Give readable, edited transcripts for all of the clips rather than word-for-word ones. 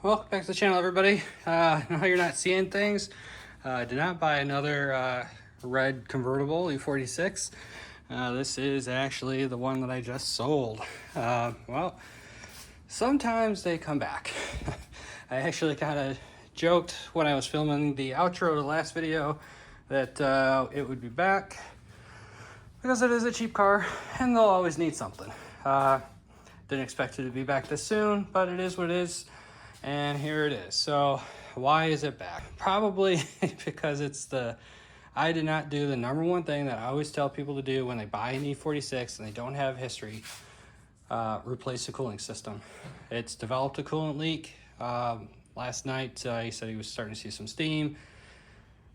Welcome back to the channel, everybody. I know you're not seeing things. I did not buy another red convertible E46. This is actually the one that I just sold. Well, sometimes they come back. I actually kind of joked when I was filming the outro to the last video that it would be back because it is a cheap car and they'll always need something. Didn't expect it to be back this soon, but it is what it is. And here it is. So why is it back? Probably because I did not do the number one thing that I always tell people to do when they buy an E46 and they don't have history, replace the cooling system. It's developed a coolant leak. Last night, he said he was starting to see some steam.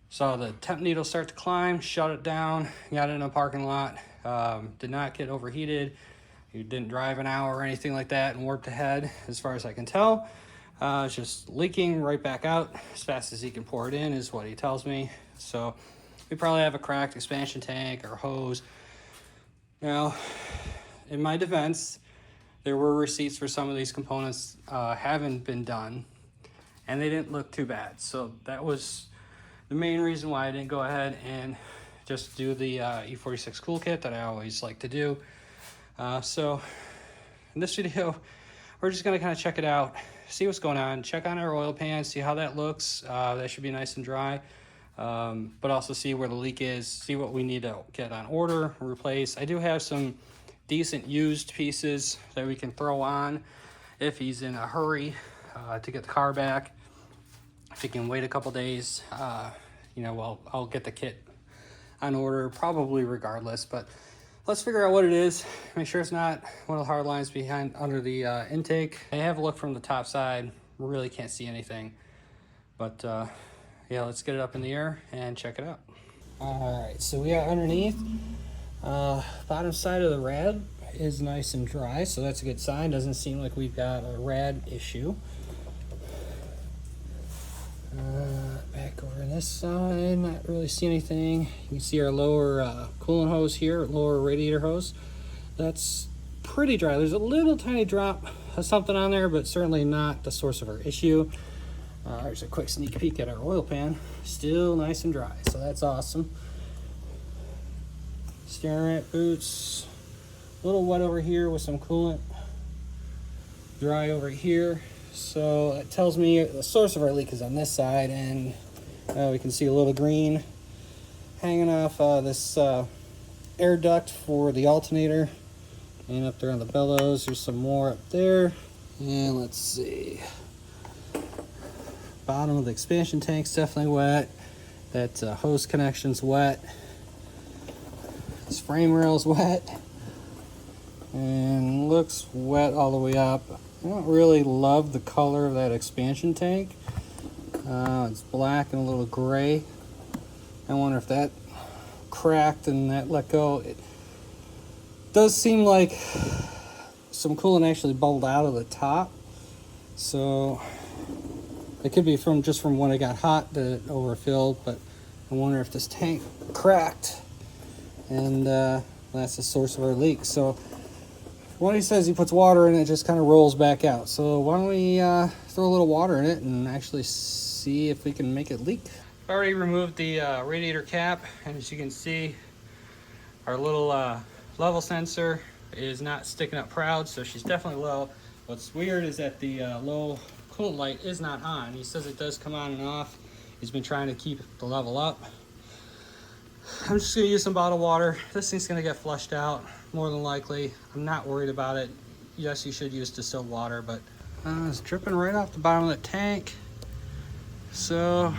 Saw the temp needle start to climb, shut it down, got it in a parking lot. Did not get overheated. He didn't drive an hour or anything like that and warped ahead, as far as I can tell. It's just leaking right back out as fast as he can pour it in is what he tells me. So we probably have a cracked expansion tank or hose. Now, in my defense, there were receipts for some of these components haven't been done, and they didn't look too bad. So that was the main reason why I didn't go ahead and just do the E46 cool kit that I always like to do. So in this video, we're just gonna kind of check it out, see what's going on, check on our oil pan, see how that looks. That should be nice and dry, but also see where the leak is, see what we need to get on order, replace. I do have some decent used pieces that we can throw on if he's in a hurry to get the car back. If he can wait a couple days, you know, well, I'll get the kit on order probably regardless, but let's figure out what it is. Make sure it's not one of the hard lines behind under the intake. I have a look from the top side. Really can't see anything. But yeah, let's get it up in the air and check it out. All right, so we are underneath. Bottom side of the rad is nice and dry, so that's a good sign. Doesn't seem like we've got a rad issue. Back over on this side, not really see anything. You can see our lower coolant hose here, lower radiator hose. That's pretty dry. There's a little tiny drop of something on there, but certainly not the source of our issue. There's a quick sneak peek at our oil pan. Still nice and dry, so that's awesome. Steering ramp boots, a little wet over here with some coolant. Dry over here. So it tells me the source of our leak is on this side, and we can see a little green hanging off this air duct for the alternator. And up there on the bellows, there's some more up there. And let's see. Bottom of the expansion tank's definitely wet. That hose connection's wet. This frame rail's wet. And looks wet all the way up. I don't really love the color of that expansion tank. It's black and a little gray. I wonder if that cracked and that let go. It does seem like some coolant actually bubbled out of the top. So it could be just from when it got hot that it overfilled, but I wonder if this tank cracked and that's the source of our leak. So when he says he puts water in it, just kind of rolls back out. So why don't we throw a little water in it and actually see if we can make it leak. I've already removed the radiator cap, and as you can see, our little level sensor is not sticking up proud, so she's definitely low. What's weird is that the low coolant light is not on. He says it does come on and off. He's been trying to keep the level up. I'm just gonna use some bottled water. This thing's gonna get flushed out, more than likely. I'm not worried about it. Yes, you should use distilled water, but it's dripping right off the bottom of the tank. So,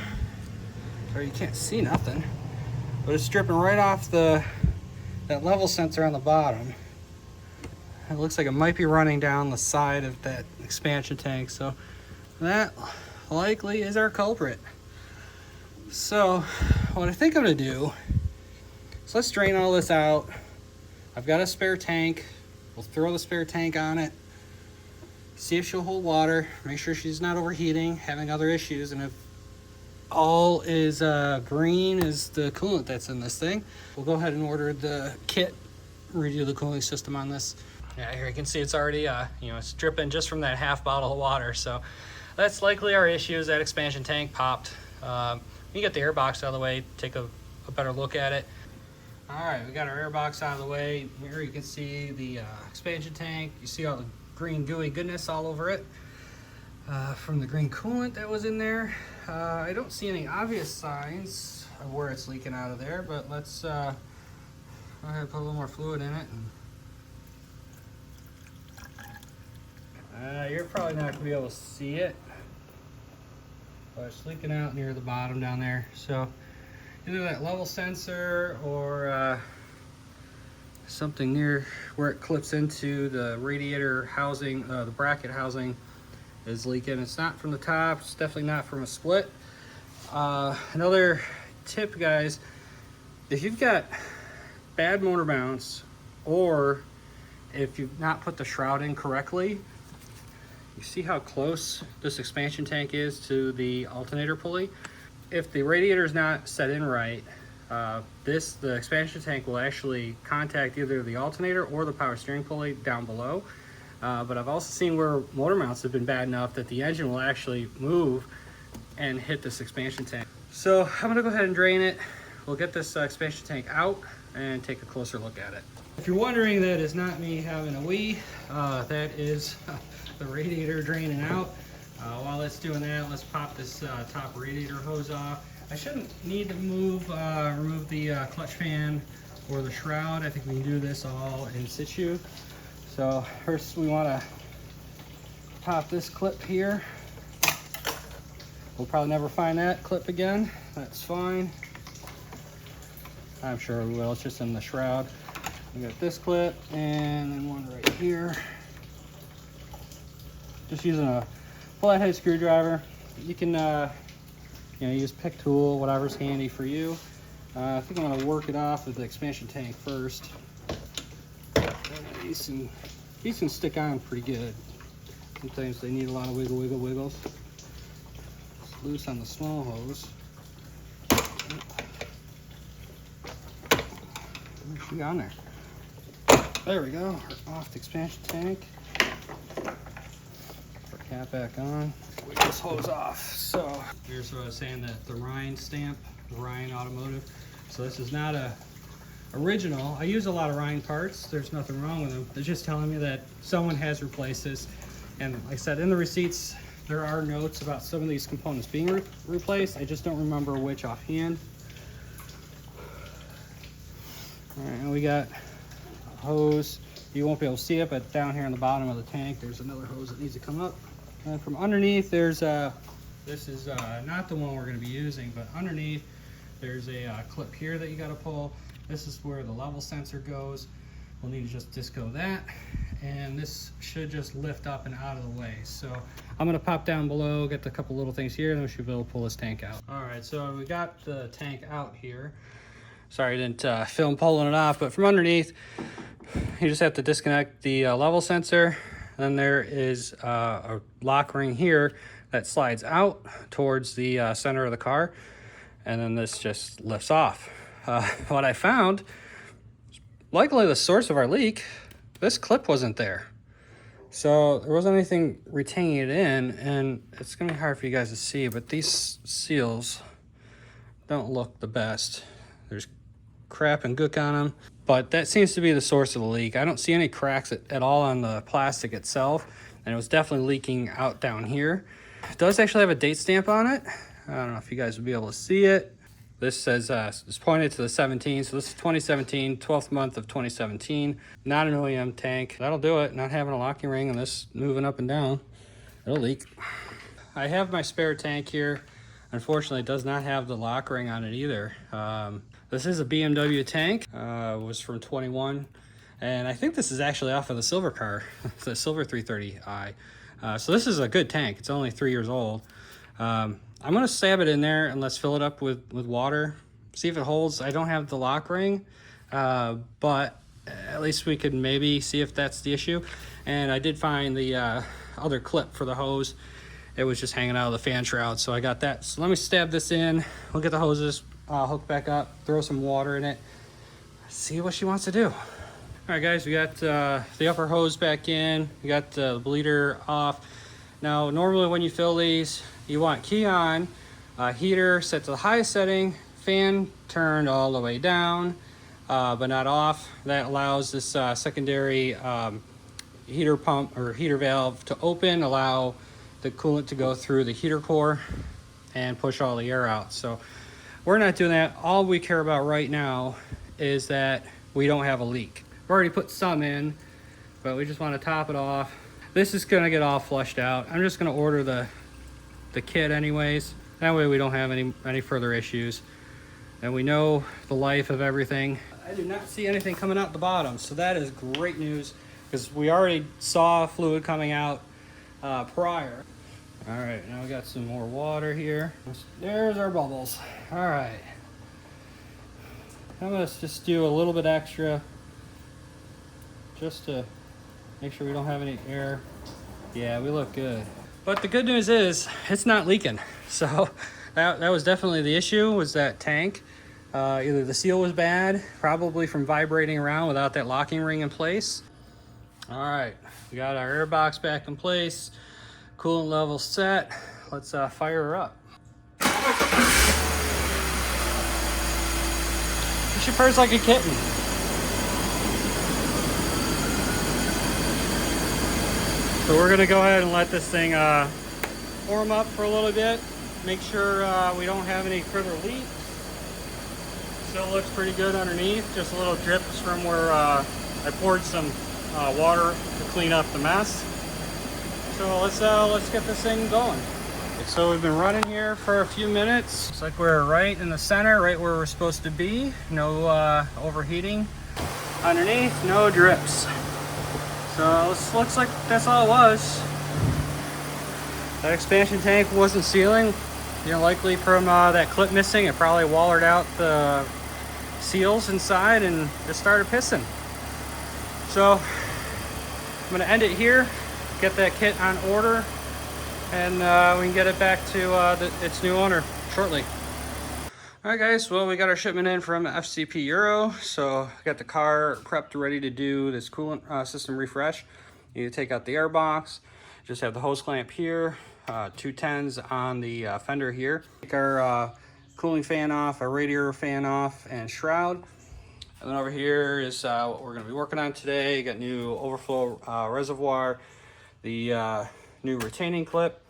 sorry, you can't see nothing, but it's dripping right off that level sensor on the bottom. It looks like it might be running down the side of that expansion tank, so that likely is our culprit. So, what I think I'm gonna do, so let's drain all this out. I've got a spare tank. We'll throw the spare tank on it. See if she'll hold water. Make sure she's not overheating, having other issues. And if all is green is the coolant that's in this thing, we'll go ahead and order the kit, redo the cooling system on this. Yeah, here you can see it's already, you know, it's dripping just from that half bottle of water. So that's likely our issue, is that expansion tank popped. You get the air box out of the way, take a better look at it. All right, we got our air box out of the way. Here you can see the expansion tank. You see all the green gooey goodness all over it from the green coolant that was in there. I don't see any obvious signs of where it's leaking out of there, but let's go ahead and put a little more fluid in it. You're probably not going to be able to see it, but it's leaking out near the bottom down there. So either that level sensor or something near where it clips into the radiator housing, the bracket housing, is leaking. It's not from the top, it's definitely not from a split. Another tip, guys, if you've got bad motor mounts, or if you've not put the shroud in correctly, you see how close this expansion tank is to the alternator pulley. If the radiator is not set in right, the expansion tank will actually contact either the alternator or the power steering pulley down below. But I've also seen where motor mounts have been bad enough that the engine will actually move and hit this expansion tank. So I'm gonna go ahead and drain it. We'll get this expansion tank out and take a closer look at it. If you're wondering, that is not me having a wee, that is the radiator draining out. While it's doing that, let's pop this top radiator hose off. I shouldn't need to remove the clutch fan or the shroud. I think we can do this all in situ. So first we want to pop this clip here. We'll probably never find that clip again. That's fine. I'm sure we will. It's just in the shroud. We got this clip and then one right here. Just using a flathead screwdriver. You can use pick tool, whatever's handy for you. I think I'm going to work it off with the expansion tank first. These can stick on pretty good. Sometimes they need a lot of wiggles. It's loose on the small hose. Where's she on there? There we go. We're off the expansion tank. Cap back on. We get this hose off. So here's what I was saying, that the Ryan stamp, the Ryan Automotive. So this is not a original. I use a lot of Ryan parts. There's nothing wrong with them. They're just telling me that someone has replaced this. And like I said, in the receipts, there are notes about some of these components being replaced. I just don't remember which offhand. All right, and we got a hose. You won't be able to see it, but down here on the bottom of the tank, there's another hose that needs to come up. And from underneath, there's this is not the one we're going to be using, but underneath, there's a clip here that you got to pull. This is where the level sensor goes. We'll need to just disco that, and this should just lift up and out of the way. So I'm going to pop down below, get a couple little things here, and then we should be able to pull this tank out. All right, so we got the tank out here. Sorry, I didn't film pulling it off, but from underneath, you just have to disconnect the level sensor. Then there is a lock ring here that slides out towards the center of the car, and then this just lifts off. What I found, likely the source of our leak, this clip wasn't there. So there wasn't anything retaining it in, and it's gonna be hard for you guys to see, but these seals don't look the best. There's crap and gook on them, but that seems to be the source of the leak. I don't see any cracks at all on the plastic itself, and it was definitely leaking out down here. It does actually have a date stamp on it. I don't know if you guys will be able to see it. This says it's pointed to the 17, so this is 2017, 12th month of 2017. Not an OEM tank. That'll do it. Not having a locking ring and this moving up and down, it'll leak. I have my spare tank here. Unfortunately, it does not have the lock ring on it either. This is a BMW tank. It was from 21, and I think this is actually off of the silver car, the silver 330i. So this is a good tank. It's only 3 years old. I'm gonna stab it in there and let's fill it up with water, see if it holds. I don't have the lock ring, but at least we could maybe see if that's the issue. And I did find the other clip for the hose. It was just hanging out of the fan shroud, so I got that. So let me stab this in. We'll get the hoses hooked back up, throw some water in it, see what she wants to do. All right, guys, we got the upper hose back in. We got the bleeder off. Now, normally when you fill these, you want key on, heater set to the highest setting, fan turned all the way down, but not off. That allows this secondary heater pump or heater valve to open, allow the coolant to go through the heater core and push all the air out. So we're not doing that. All we care about right now is that we don't have a leak. We've already put some in, but we just want to top it off. This is gonna get all flushed out. I'm just gonna order the kit anyways. That way we don't have any further issues. And we know the life of everything. I do not see anything coming out the bottom, so that is great news, because we already saw fluid coming out prior. All right, now we got some more water here. There's our bubbles. All right. I'm gonna just do a little bit extra just to make sure we don't have any air. Yeah, we look good. But the good news is it's not leaking. So that was definitely the issue, was that tank. Either the seal was bad, probably from vibrating around without that locking ring in place. All right, we got our air box back in place. Coolant level set. Let's fire her up. She purrs like a kitten. So we're gonna go ahead and let this thing warm up for a little bit. Make sure we don't have any further leaks. Still looks pretty good underneath. Just a little drips from where I poured some water to clean up the mess. So let's get this thing going. So we've been running here for a few minutes. Looks like we're right in the center, right where we're supposed to be. No overheating. Underneath, no drips. So this looks like that's all it was. That expansion tank wasn't sealing. Likely from that clip missing, it probably wallered out the seals inside and just started pissing. So I'm gonna end it here, get that kit on order, and we can get it back to its new owner shortly. All right, guys, well, we got our shipment in from FCP Euro, so I got the car prepped, ready to do this coolant system refresh. You need to take out the air box, just have the hose clamp here, 210s on the fender here. Take our cooling fan off, our radiator fan off, and shroud. And then over here is what we're gonna be working on today. You got new overflow reservoir, the new retaining clip.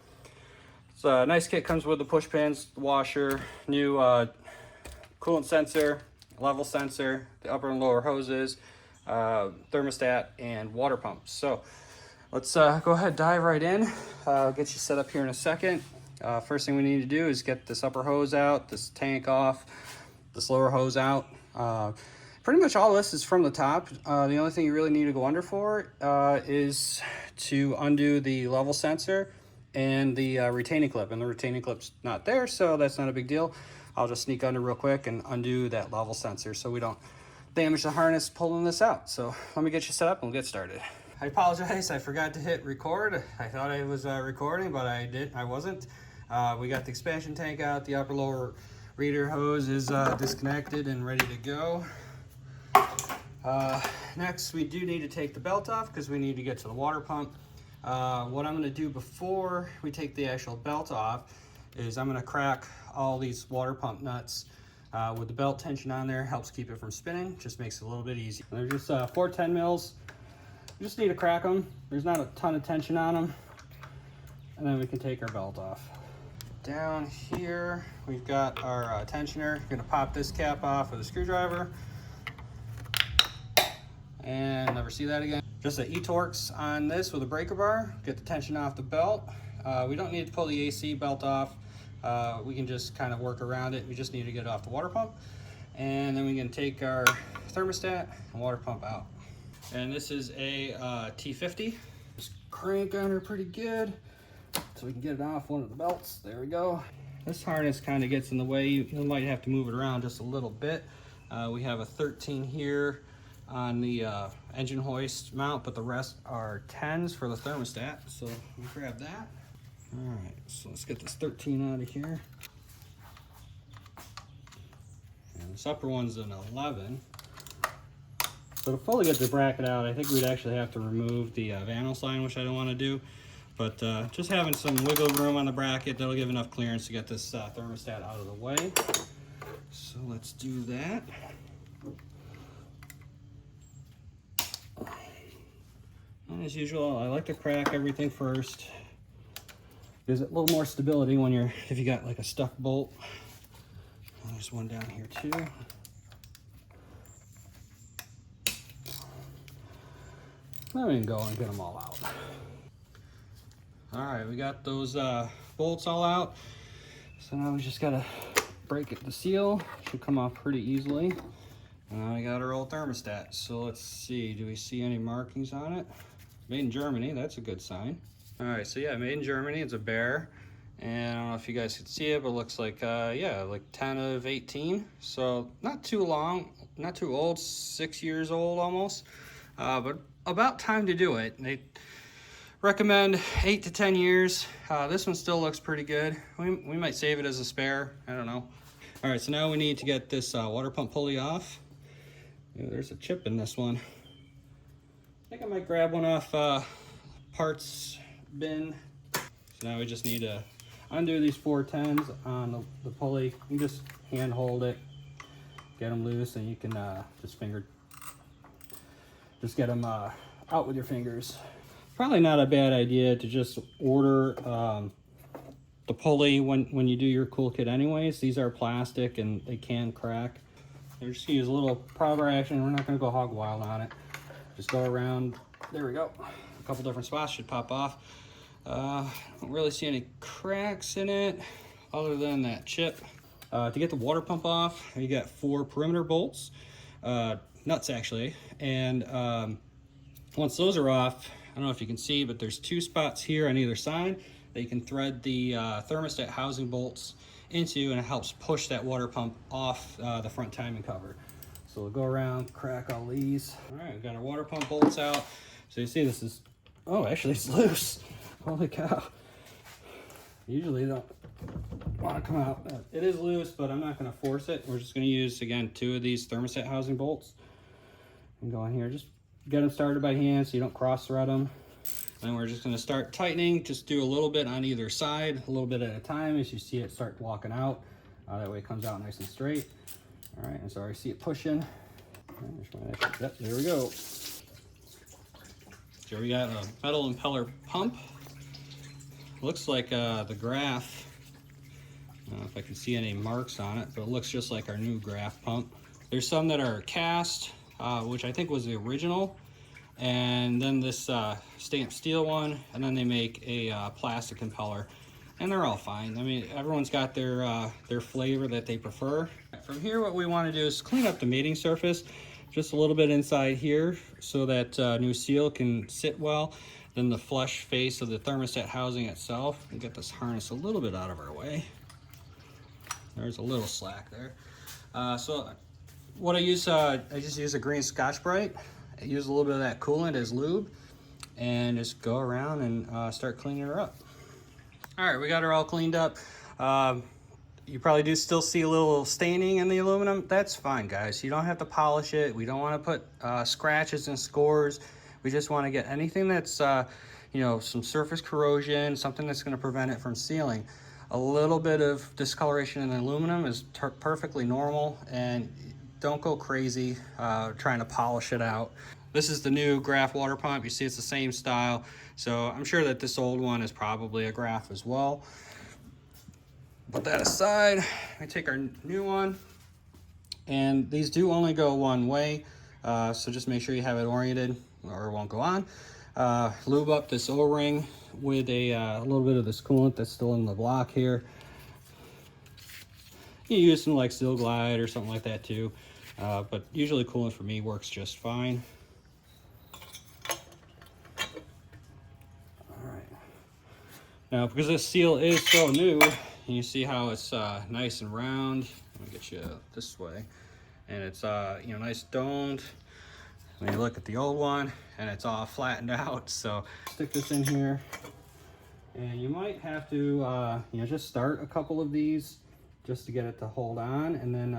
It's a nice kit, comes with the push pins, the washer, new coolant sensor, level sensor, the upper and lower hoses, thermostat, and water pumps. So let's go ahead, dive right in. I'll get you set up here in a second. First thing we need to do is get this upper hose out, this tank off, this lower hose out. Pretty much all this is from the top. The only thing you really need to go under for is to undo the level sensor and the retaining clip. And the retaining clip's not there, so that's not a big deal. I'll just sneak under real quick and undo that level sensor so we don't damage the harness pulling this out. So let me get you set up and we'll get started. I apologize, I forgot to hit record. I thought I was recording, but I wasn't. We got the expansion tank out, the upper lower radiator hose is disconnected and ready to go. Next, we do need to take the belt off because we need to get to the water pump. What I'm going to do before we take the actual belt off is I'm going to crack all these water pump nuts with the belt tension on there. Helps keep it from spinning, just makes it a little bit easier. They're just 410 mils. You just need to crack them. There's not a ton of tension on them. And then we can take our belt off. Down here, we've got our tensioner. You're going to pop this cap off with a screwdriver. And never see that again. Just an E-Torx on this with a breaker bar. Get the tension off the belt. We don't need to pull the AC belt off. We can just kind of work around it. We just need to get it off the water pump. And then we can take our thermostat and water pump out. And this is a T50. Just crank on her pretty good so we can get it off one of the belts. There we go. This harness kind of gets in the way. You might have to move it around just a little bit. We have a 13 here on the engine hoist mount, but the rest are 10s for the thermostat. So let me grab that. All right, so let's get this 13 out of here. And this upper one's an 11. So to fully get the bracket out, I think we'd actually have to remove the vanos line, which I don't want to do. But just having some wiggle room on the bracket, that'll give enough clearance to get this thermostat out of the way. So let's do that. And as usual, I like to crack everything first. Gives it a little more stability when if you got like a stuck bolt. There's one down here too. Let me go and get them all out. All right, we got those bolts all out. So now we just gotta break it. The seal should come off pretty easily. And now we got our old thermostat. So let's see, do we see any markings on it? Made in Germany, that's a good sign. All right, so yeah, made in Germany, it's a bear. And I don't know if you guys could see it, but it looks like, yeah, like 10 of 18. So not too long, not too old, 6 years old almost. But about time to do it. They recommend 8 to 10 years. This one still looks pretty good. We might save it as a spare, I don't know. All right, so now we need to get this water pump pulley off. Yeah, there's a chip in this one. I think I might grab one off parts bin. So now we just need to undo these 410s on the pulley. You can just hand hold it, get them loose, and you can just get them out with your fingers. Probably not a bad idea to just order the pulley when you do your cool kit anyways. These are plastic and they can crack. They're just gonna use a little proper action. We're not gonna go hog wild on it. Just go around, there we go. A couple different spots should pop off. Don't really see any cracks in it other than that chip. To get the water pump off, you got 4 perimeter bolts, nuts actually. And once those are off, I don't know if you can see, but there's 2 spots here on either side that you can thread the thermostat housing bolts into, and it helps push that water pump off the front timing cover. So we'll go around, crack all these. All right, we've got our water pump bolts out. So you see this is, oh, actually it's loose. Holy cow. Usually they don't want to come out. It is loose, but I'm not going to force it. We're just going to use, again, 2 of these thermostat housing bolts. And go in here, just get them started by hand so you don't cross thread them. And we're just going to start tightening. Just do a little bit on either side, a little bit at a time as you see it start walking out. That way it comes out nice and straight. All right, and so I see it pushing. Yep, there we go. So we got a metal impeller pump. Looks like the graph. I don't know if I can see any marks on it, but it looks just like our new graph pump. There's some that are cast, which I think was the original, and then this stamped steel one, and then they make a plastic impeller, and they're all fine. I mean, everyone's got their flavor that they prefer. From here, what we want to do is clean up the mating surface just a little bit inside here so that new seal can sit well. Then the flush face of the thermostat housing itself, and get this harness a little bit out of our way. There's a little slack there. So what I use, I just use a green Scotch-Brite. I use a little bit of that coolant as lube, and just go around and start cleaning her up. All right, we got her all cleaned up. You probably do still see a little staining in the aluminum. That's fine, guys. You don't have to polish it. We don't want to put scratches and scores. We just want to get anything that's, you know, some surface corrosion, something that's going to prevent it from sealing. A little bit of discoloration in the aluminum is perfectly normal, and don't go crazy trying to polish it out. This is the new Graph water pump. You see it's the same style. So I'm sure that this old one is probably a Graph as well. Put that aside. We take our new one, and these do only go one way. So just make sure you have it oriented or it won't go on. Lube up this O-ring with a little bit of this coolant that's still in the block here. You can use some like Steel Glide or something like that too, but usually coolant for me works just fine. All right. Now, because this seal is so new, you see how it's nice and round. Let me get you this way, and it's you know, nice domed. When you look at the old one, and it's all flattened out. So stick this in here, and you might have to you know, just start a couple of these just to get it to hold on, and then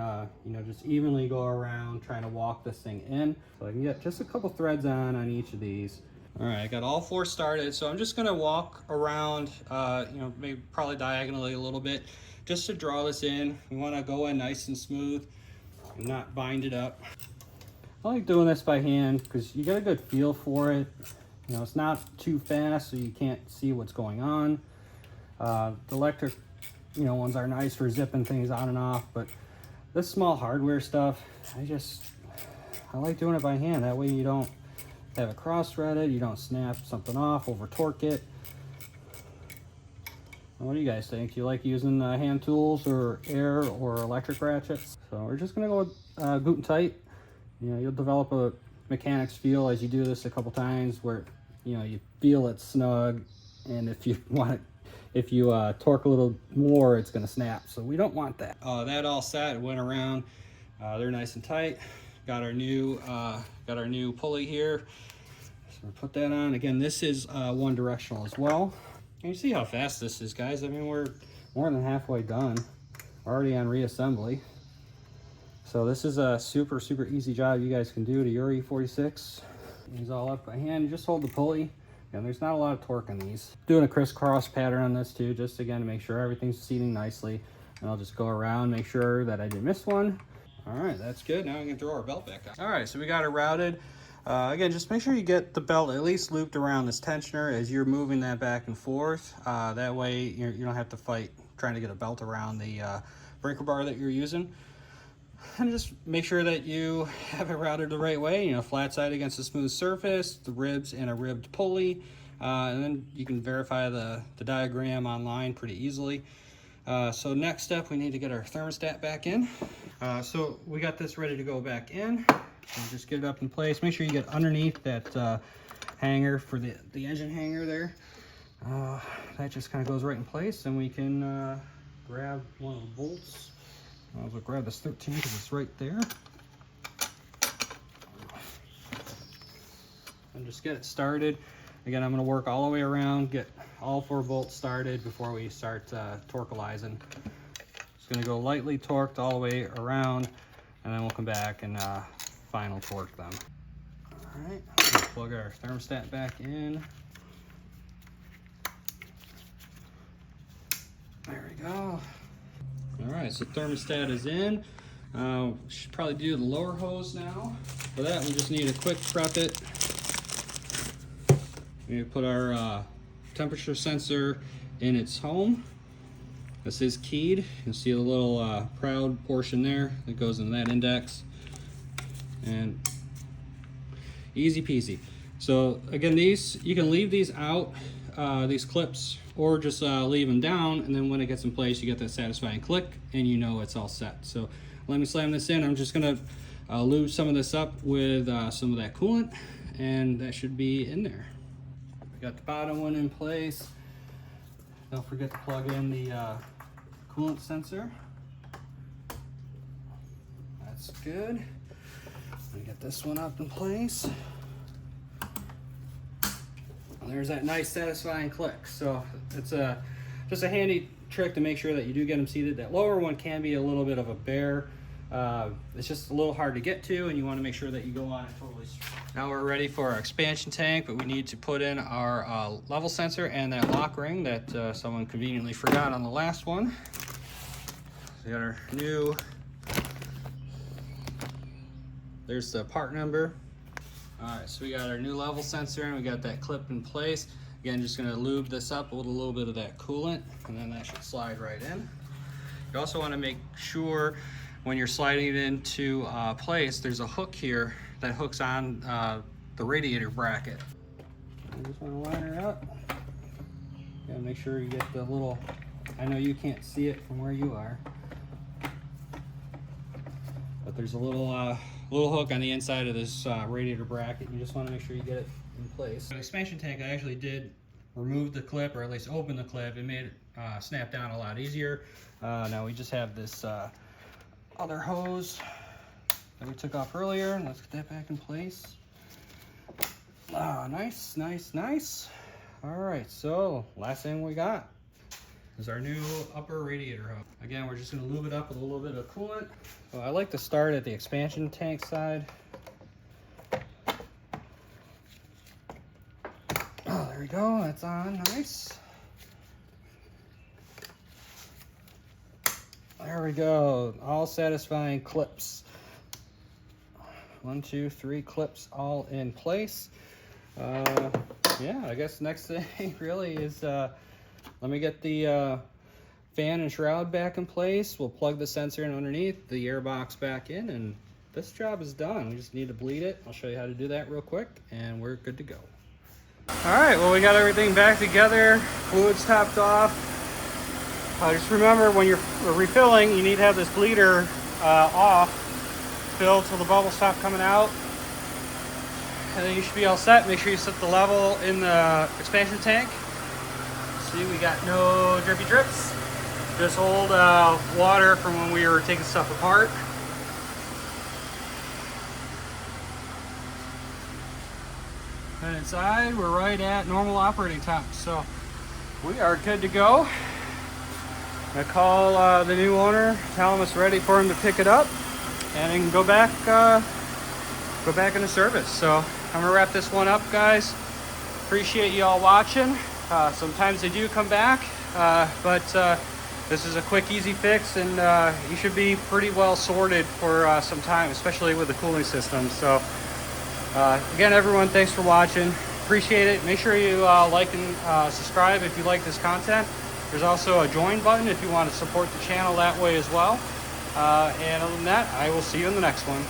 you know, just evenly go around trying to walk this thing in. So I can get just a couple threads on each of these, All right, I got all 4 started, so I'm just gonna walk around, you know, maybe probably diagonally a little bit, just to draw this in. We wanna go in nice and smooth and not bind it up. I like doing this by hand because you get a good feel for it. You know, it's not too fast, so you can't see what's going on. The electric, you know, ones are nice for zipping things on and off, but this small hardware stuff, I like doing it by hand. That way you don't have it cross-threaded, you don't snap something off, over torque it. What do you guys think? Do you like using hand tools or air or electric ratchets? So we're just gonna go with boot and tight. You know, you'll develop a mechanic's feel as you do this a couple times where, you know, you feel it snug, and if you torque a little more, it's gonna snap. So we don't want that. That all set, went around. They're nice and tight. Got our new pulley here. So we'll put that on. Again, this is one directional as well. And you see how fast this is, guys. I mean, we're more than halfway done. We're already on reassembly. So this is a super easy job you guys can do to your E46. These all up by hand. You just hold the pulley. And there's not a lot of torque on these. Doing a crisscross pattern on this too, just again to make sure everything's seating nicely. And I'll just go around, make sure that I didn't miss one. All right, that's good. Now we can throw our belt back on. All right, so we got it routed. Again, just make sure you get the belt at least looped around this tensioner as you're moving that back and forth. That way you don't have to fight trying to get a belt around the breaker bar that you're using. And just make sure that you have it routed the right way, you know, flat side against a smooth surface, the ribs and a ribbed pulley. And then you can verify the diagram online pretty easily. So next step, we need to get our thermostat back in. So we got this ready to go back in. So just get it up in place. Make sure you get underneath that hanger for the engine hanger there. That just kind of goes right in place, and we can grab one of the bolts. I'll grab this 13 because it's right there. And just get it started. Again, I'm going to work all the way around, get all 4 bolts started before we start torquilizing. Just going to go lightly torqued all the way around, and then we'll come back and final torque them. All right, plug our thermostat back in. There we go. All right, so thermostat is in. Should probably do the lower hose now. For that, we just need to quick prep it. We need to put our temperature sensor in its home. This is keyed. You can see the little proud portion there that goes in that index. And easy peasy. So again, these, you can leave these out, these clips, or just leave them down, and then when it gets in place, you get that satisfying click, and you know it's all set. So let me slam this in. I'm just gonna lube some of this up with some of that coolant, and that should be in there. We got the bottom one in place. Don't forget to plug in the coolant sensor. That's good. Let me get this one up in place. And there's that nice satisfying click. So it's just a handy trick to make sure that you do get them seated. That lower one can be a little bit of a bear. It's just a little hard to get to, and you want to make sure that you go on it totally straight. Now we're ready for our expansion tank, but we need to put in our level sensor and that lock ring that someone conveniently forgot on the last one. So we got our new, there's the part number. All right, so we got our new level sensor, and we got that clip in place. Again, just gonna lube this up with a little bit of that coolant, and then that should slide right in. You also wanna make sure when you're sliding it into place, there's a hook here that hooks on the radiator bracket. You just wanna line her up. Gotta make sure you get the little, I know you can't see it from where you are, but there's a little hook on the inside of this radiator bracket. You just want to make sure you get it in place. The expansion tank, I actually did remove the clip, or at least open the clip. It made it snap down a lot easier. Now we just have this other hose that we took off earlier. Let's get that back in place. Nice, nice, nice. All right, so last thing we got is our new upper radiator hose. Again, we're just gonna lube it up with a little bit of coolant. So I like to start at the expansion tank side. we go, that's on, nice. There we go, all satisfying clips. 1, 2, 3 clips all in place. Yeah, I guess next thing really is, let me get the fan and shroud back in place. We'll plug the sensor in underneath, the air box back in, and this job is done. We just need to bleed it. I'll show you how to do that real quick, and we're good to go. All right, well, we got everything back together. Fluid's topped off. Just remember, when you're refilling, you need to have this bleeder off. Fill till the bubbles stop coming out. And then you should be all set. Make sure you set the level in the expansion tank. See, we got no drippy drips. Just old water from when we were taking stuff apart. And inside, we're right at normal operating temps. So we are good to go. I call the new owner, tell him it's ready for him to pick it up, and then go back into service. So I'm gonna wrap this one up, guys. Appreciate you all watching. Sometimes they do come back, but this is a quick, easy fix, and you should be pretty well sorted for some time, especially with the cooling system. So again, everyone, thanks for watching. Appreciate it. Make sure you like and subscribe if you like this content. There's also a join button if you want to support the channel that way as well. And other than that, I will see you in the next one.